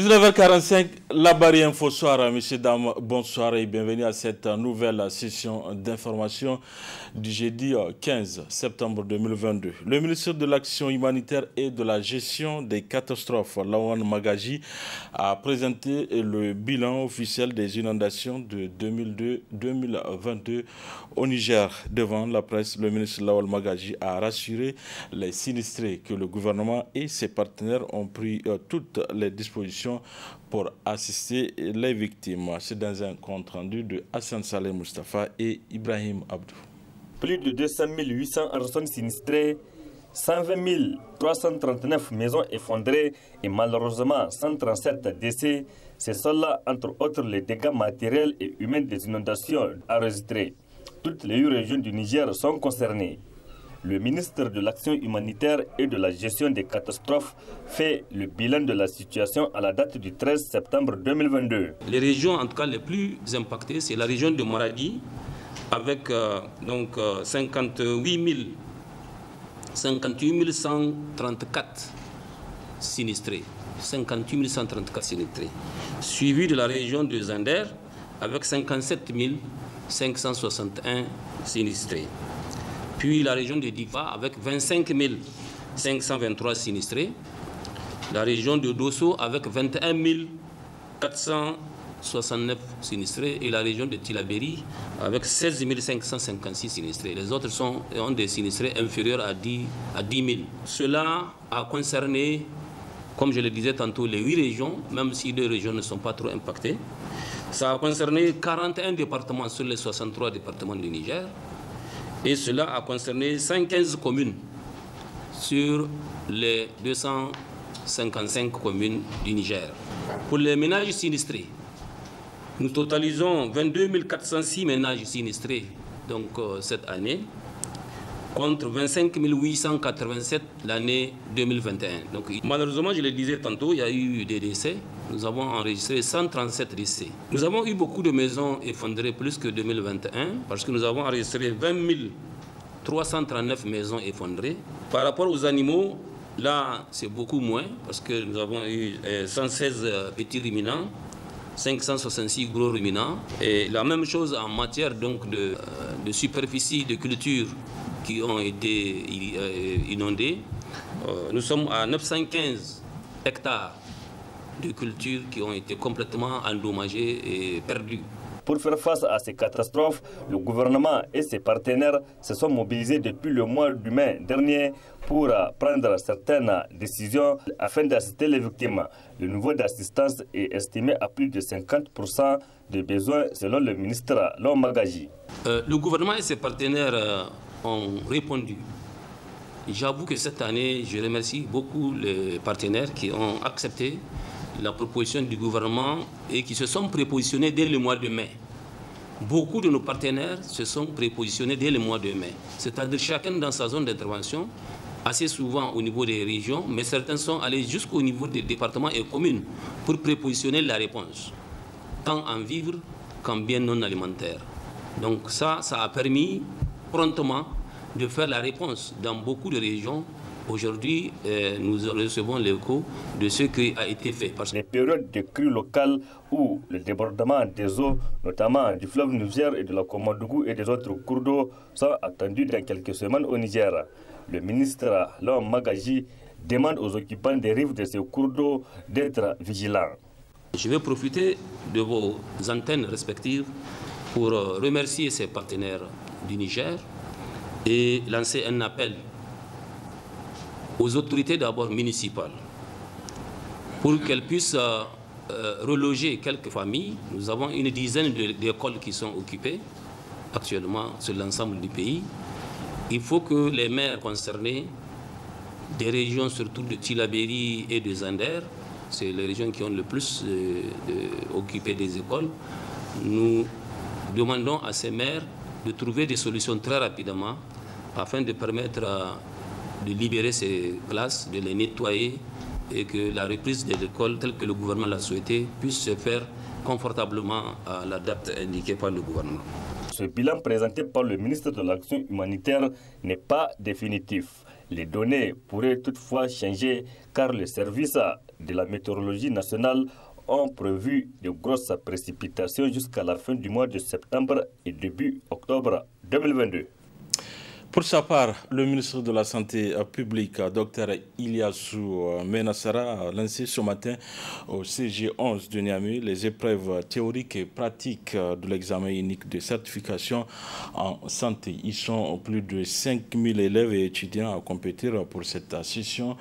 19h45, la barrière info soir, messieurs, dames, bonsoir et bienvenue à cette nouvelle session d'information du jeudi 15 septembre 2022. Le ministre de l'Action humanitaire et de la gestion des catastrophes, Lawan Magaji, a présenté le bilan officiel des inondations de 2022 au Niger. Devant la presse, le ministre Lawan Magaji a rassuré les sinistrés que le gouvernement et ses partenaires ont pris toutes les dispositions pour assister les victimes. C'est dans un compte rendu de Hassan Saleh Mustafa et Ibrahim Abdou. Plus de 200 800 personnes sinistrées, 120 339 maisons effondrées et malheureusement 137 décès. Ce sont là, entre autres, les dégâts matériels et humains des inondations enregistrées. Toutes les 8 régions du Niger sont concernées. Le ministre de l'Action humanitaire et de la gestion des catastrophes fait le bilan de la situation à la date du 13 septembre 2022. Les régions, en tout cas les plus impactées, c'est la région de Maradi, avec 58 134 sinistrés. 58 134 sinistrés. Suivi de la région de Zander, avec 57 561 sinistrés. Puis la région de Difa avec 25 523 sinistrés. La région de Dosso avec 21 469 sinistrés. Et la région de Tilaberi avec 16 556 sinistrés. Les autres ont des sinistrés inférieurs à 10 000. Cela a concerné, comme je le disais tantôt, les 8 régions, même si 2 régions ne sont pas trop impactées. Ça a concerné 41 départements sur les 63 départements du Niger. Et cela a concerné 115 communes sur les 255 communes du Niger. Pour les ménages sinistrés, nous totalisons 22 406 ménages sinistrés donc, cette année, contre 25 887 l'année 2021. Donc, malheureusement, je le disais tantôt, il y a eu des décès. Nous avons enregistré 137 décès. Nous avons eu beaucoup de maisons effondrées, plus que 2021, parce que nous avons enregistré 20 339 maisons effondrées. Par rapport aux animaux, là, c'est beaucoup moins, parce que nous avons eu 116 petits ruminants, 566 gros ruminants. Et la même chose en matière donc, de superficie de culture qui ont été inondées. Nous sommes à 915 hectares de cultures qui ont été complètement endommagées et perdues. Pour faire face à ces catastrophes, le gouvernement et ses partenaires se sont mobilisés depuis le mois de mai dernier pour prendre certaines décisions afin d'assister les victimes. Le niveau d'assistance est estimé à plus de 50% des besoins selon le ministre Lawan Magaji. Le gouvernement et ses partenaires ont répondu. J'avoue que cette année, je remercie beaucoup les partenaires qui ont accepté la proposition du gouvernement et qui se sont prépositionnés dès le mois de mai. Beaucoup de nos partenaires se sont prépositionnés dès le mois de mai. C'est-à-dire chacun dans sa zone d'intervention, assez souvent au niveau des régions, mais certains sont allés jusqu'au niveau des départements et communes pour prépositionner la réponse, tant en vivres qu'en biens non alimentaires. Donc ça a permis promptement de faire la réponse dans beaucoup de régions. Aujourd'hui, nous recevons l'écho de ce qui a été fait. Les périodes de crues locales où le débordement des eaux, notamment du fleuve Niger et de la Komadougou et des autres cours d'eau, sont attendus dans quelques semaines au Niger. Le ministre Lawan Magaji demande aux occupants des rives de ces cours d'eau d'être vigilants. Je vais profiter de vos antennes respectives pour remercier ces partenaires du Niger et lancer un appel aux autorités d'abord municipales pour qu'elles puissent reloger quelques familles. Nous avons une dizaine d'écoles qui sont occupées actuellement sur l'ensemble du pays. Il faut que les maires concernés des régions, surtout de Tilaberi et de Zander, c'est les régions qui ont le plus occupé des écoles, nous demandons à ces maires de trouver des solutions très rapidement afin de permettre de libérer ces classes, de les nettoyer et que la reprise de l'école telle que le gouvernement l'a souhaité puisse se faire confortablement à la date indiquée par le gouvernement. Ce bilan présenté par le ministre de l'Action humanitaire n'est pas définitif. Les données pourraient toutefois changer car les services de la météorologie nationale ont prévu de grosses précipitations jusqu'à la fin du mois de septembre et début octobre 2022. Pour sa part, le ministre de la Santé publique, Dr Ilyassou Menassara, a lancé ce matin au CG11 de Niamey les épreuves théoriques et pratiques de l'examen unique de certification en santé. Ils sont plus de 5000 élèves et étudiants à compétir pour cette session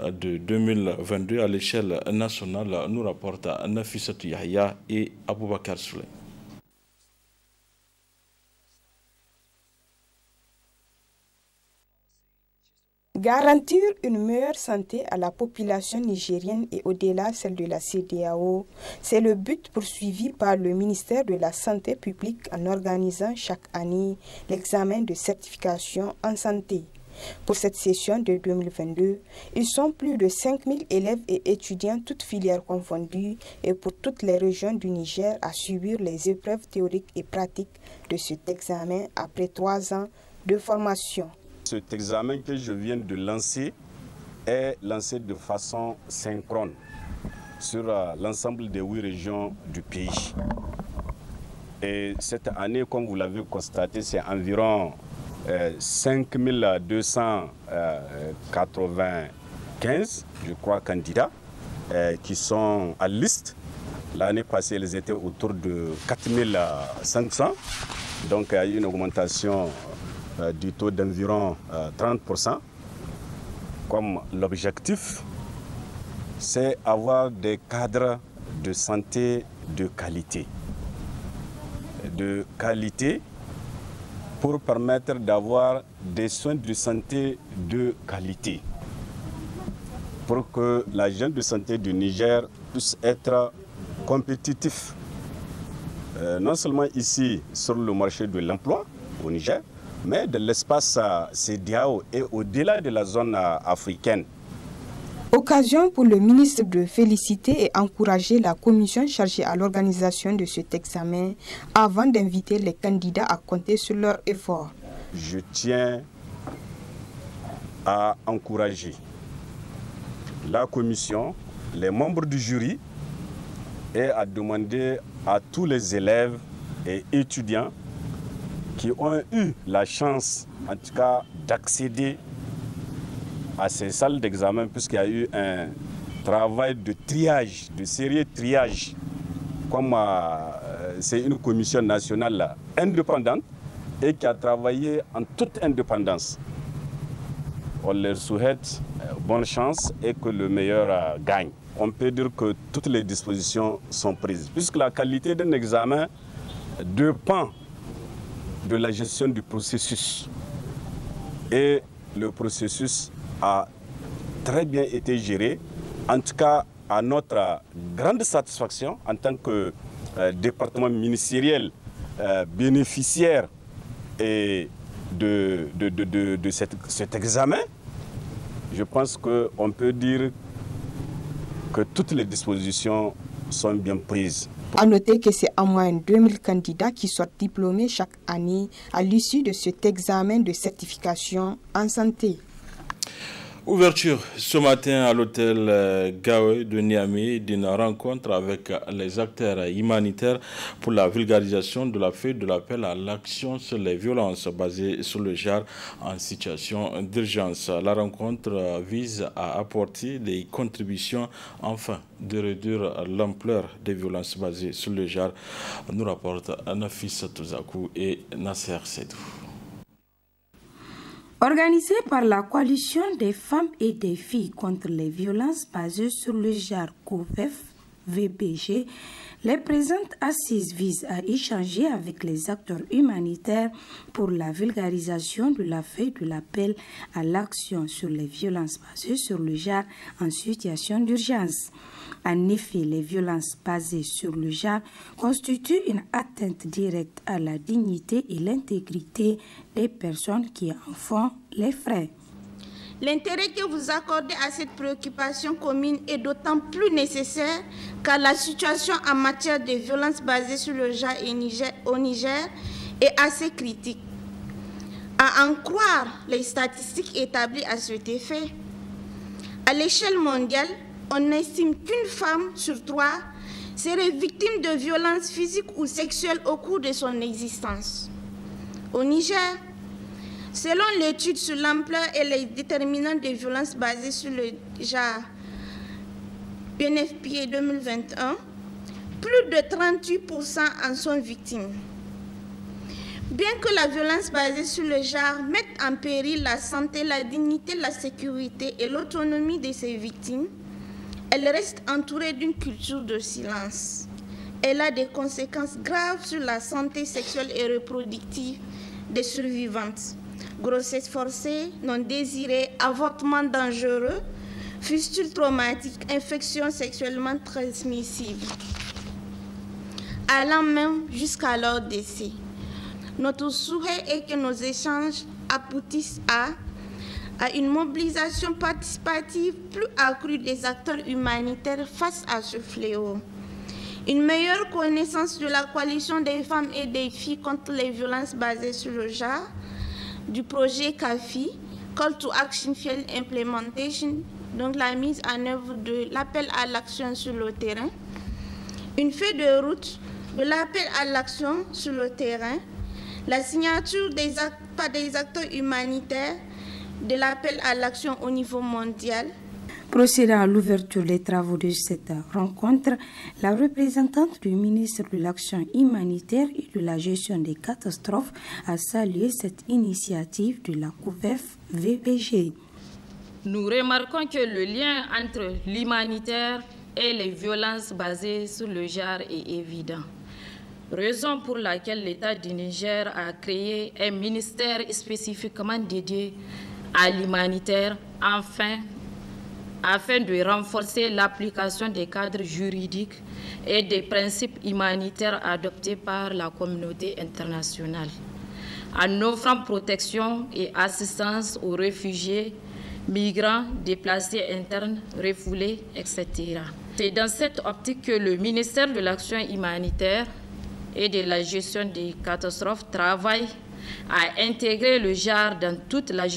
de 2022 à l'échelle nationale, nous rapportent Nafissatou Yahya et Aboubakar Souley. Garantir une meilleure santé à la population nigérienne et au-delà celle de la CEDEAO, c'est le but poursuivi par le ministère de la Santé publique en organisant chaque année l'examen de certification en santé. Pour cette session de 2022, ils sont plus de 5000 élèves et étudiants, toutes filières confondues, et pour toutes les régions du Niger à subir les épreuves théoriques et pratiques de cet examen après 3 ans de formation. Cet examen que je viens de lancer est lancé de façon synchrone sur l'ensemble des 8 régions du pays. Et cette année, comme vous l'avez constaté, c'est environ 5295, je crois, candidats qui sont à liste. L'année passée, ils étaient autour de 4500. Donc, il y a eu une augmentation du taux d'environ 30%. Comme l'objectif, c'est avoir des cadres de santé de qualité. De qualité pour permettre d'avoir des soins de santé de qualité. Pour que l'agent de santé du Niger puisse être compétitif. Non seulement ici sur le marché de l'emploi au Niger, mais de l'espace CEDEAO et au-delà de la zone africaine. Occasion pour le ministre de féliciter et encourager la commission chargée à l'organisation de cet examen avant d'inviter les candidats à compter sur leurs efforts. Je tiens à encourager la commission, les membres du jury et à demander à tous les élèves et étudiants qui ont eu la chance, en tout cas, d'accéder à ces salles d'examen, puisqu'il y a eu un travail de triage, de sérieux triage, comme c'est une commission nationale indépendante et qui a travaillé en toute indépendance. On leur souhaite bonne chance et que le meilleur gagne. On peut dire que toutes les dispositions sont prises, puisque la qualité d'un examen dépend de la gestion du processus. Et le processus a très bien été géré, en tout cas à notre grande satisfaction en tant que département ministériel bénéficiaire et de cet examen. Je pense qu'on peut dire que toutes les dispositions sont bien prises. À noter que c'est en moyenne 2000 candidats qui sortent diplômés chaque année à l'issue de cet examen de certification en santé. Ouverture ce matin à l'hôtel Gawe de Niamey d'une rencontre avec les acteurs humanitaires pour la vulgarisation de la feuille de l'appel à l'action sur les violences basées sur le genre en situation d'urgence. La rencontre vise à apporter des contributions afin de réduire l'ampleur des violences basées sur le genre, nous rapportent Nafissa Touzakou et Nasser Sedou. Organisée par la coalition des femmes et des filles contre les violences basées sur le genre COVEF-VBG, les présentes assises visent à échanger avec les acteurs humanitaires pour la vulgarisation de la feuille de l'appel à l'action sur les violences basées sur le genre en situation d'urgence. En effet, les violences basées sur le genre constituent une atteinte directe à la dignité et l'intégrité des personnes qui en font les frais. L'intérêt que vous accordez à cette préoccupation commune est d'autant plus nécessaire car la situation en matière de violences basées sur le genre au Niger est assez critique. À en croire les statistiques établies à cet effet, à l'échelle mondiale, on estime qu'une femme sur 3 serait victime de violences physiques ou sexuelles au cours de son existence. Au Niger, selon l'étude sur l'ampleur et les déterminants des violences basées sur le genre UNFPA 2021, plus de 38% en sont victimes. Bien que la violence basée sur le genre mette en péril la santé, la dignité, la sécurité et l'autonomie de ses victimes, elle reste entourée d'une culture de silence. Elle a des conséquences graves sur la santé sexuelle et reproductive des survivantes. Grossesse forcée, non désirée, avortement dangereux, fistule traumatique, infection sexuellement transmissible, allant même jusqu'à leur décès. Notre souhait est que nos échanges aboutissent à une mobilisation participative plus accrue des acteurs humanitaires face à ce fléau. Une meilleure connaissance de la coalition des femmes et des filles contre les violences basées sur le genre, du projet CAFI, Call to Action Field Implementation, donc la mise en œuvre de l'appel à l'action sur le terrain, une feuille de route de l'appel à l'action sur le terrain, la signature par des acteurs humanitaires de l'appel à l'action au niveau mondial. Procédant à l'ouverture des travaux de cette rencontre, la représentante du ministre de l'Action humanitaire et de la gestion des catastrophes a salué cette initiative de la COUVEF-VBG. Nous remarquons que le lien entre l'humanitaire et les violences basées sur le genre est évident. Raison pour laquelle l'État du Niger a créé un ministère spécifiquement dédié à l'humanitaire afin de renforcer l'application des cadres juridiques et des principes humanitaires adoptés par la communauté internationale, en offrant protection et assistance aux réfugiés, migrants, déplacés internes, refoulés, etc. C'est dans cette optique que le ministère de l'Action humanitaire et de la gestion des catastrophes travaille à intégrer le genre dans toute la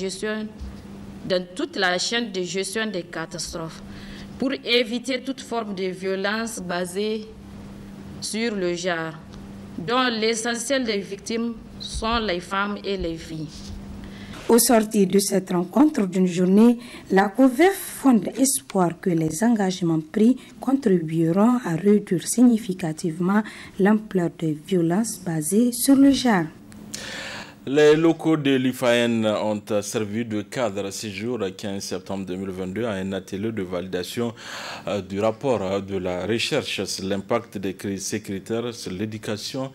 chaîne de gestion des catastrophes pour éviter toute forme de violence basée sur le genre, dont l'essentiel des victimes sont les femmes et les filles. Au sortir de cette rencontre d'une journée, la COVEF fonde espoir que les engagements pris contribueront à réduire significativement l'ampleur des violences basées sur le genre. Les locaux de l'IFAN ont servi de cadre ce jour, 15 septembre 2022, à un atelier de validation du rapport de la recherche sur l'impact des crises sécuritaires sur l'éducation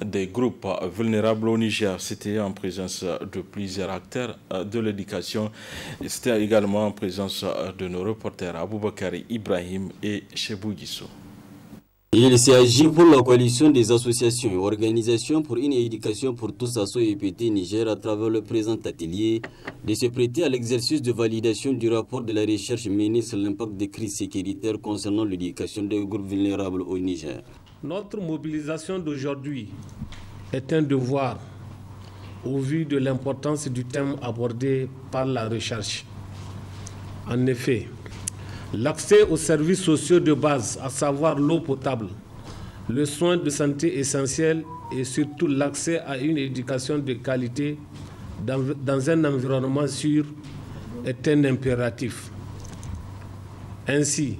des groupes vulnérables au Niger. C'était en présence de plusieurs acteurs de l'éducation. C'était également en présence de nos reporters Aboubakari Ibrahim et Chebou Guissou. Il s'agit pour la coalition des associations et organisations pour une éducation pour tous ASSO et EPT Niger à travers le présent atelier de se prêter à l'exercice de validation du rapport de la recherche menée sur l'impact des crises sécuritaires concernant l'éducation des groupes vulnérables au Niger. Notre mobilisation d'aujourd'hui est un devoir au vu de l'importance du thème abordé par la recherche. En effet, l'accès aux services sociaux de base, à savoir l'eau potable, le soin de santé essentiel et surtout l'accès à une éducation de qualité dans un environnement sûr est un impératif. Ainsi,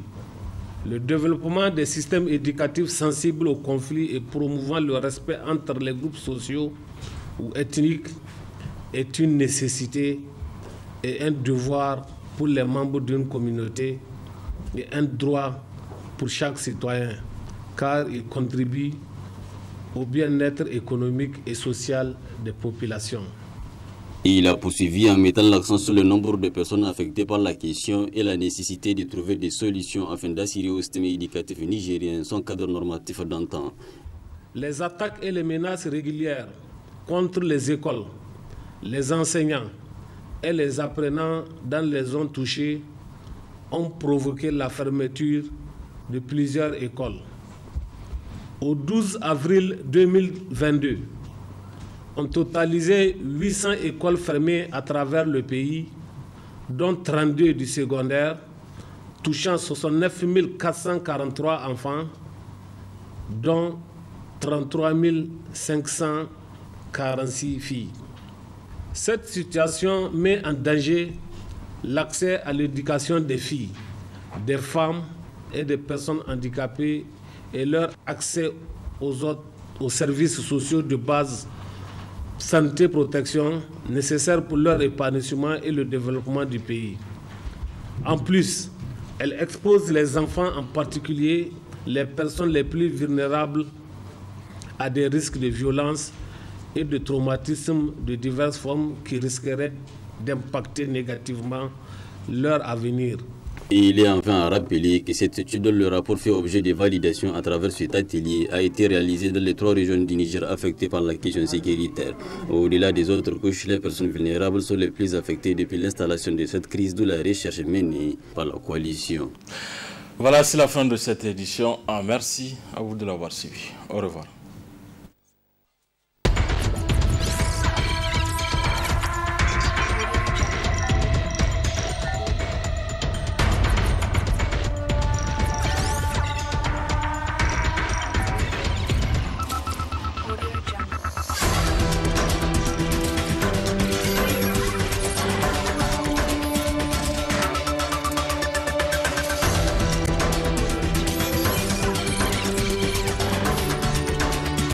le développement des systèmes éducatifs sensibles aux conflits et promouvant le respect entre les groupes sociaux ou ethniques est une nécessité et un devoir pour les membres d'une communauté et un droit pour chaque citoyen, car il contribue au bien-être économique et social des populations. Il a poursuivi en mettant l'accent sur le nombre de personnes affectées par la question et la nécessité de trouver des solutions afin d'assurer au système éducatif nigérien son cadre normatif d'antan. Les attaques et les menaces régulières contre les écoles, les enseignants et les apprenants dans les zones touchées ont provoqué la fermeture de plusieurs écoles. Au 12 avril 2022, ont totalisé 800 écoles fermées à travers le pays, dont 32 du secondaire, touchant 69 443 enfants, dont 33 546 filles. Cette situation met en danger l'accès à l'éducation des filles, des femmes et des personnes handicapées et leur accès aux services sociaux de base, santé, protection, nécessaires pour leur épanouissement et le développement du pays. En plus, elle expose les enfants, en particulier les personnes les plus vulnérables, à des risques de violence et de traumatisme de diverses formes qui risqueraient d'impacter négativement leur avenir. Et il est enfin à rappeler que cette étude dont le rapport fait objet de validation à travers cet atelier a été réalisée dans les 3 régions du Niger affectées par la question sécuritaire. Au-delà des autres couches, les personnes vulnérables sont les plus affectées depuis l'installation de cette crise, d'où la recherche menée par la coalition. Voilà, c'est la fin de cette édition. Merci à vous de l'avoir suivi. Au revoir.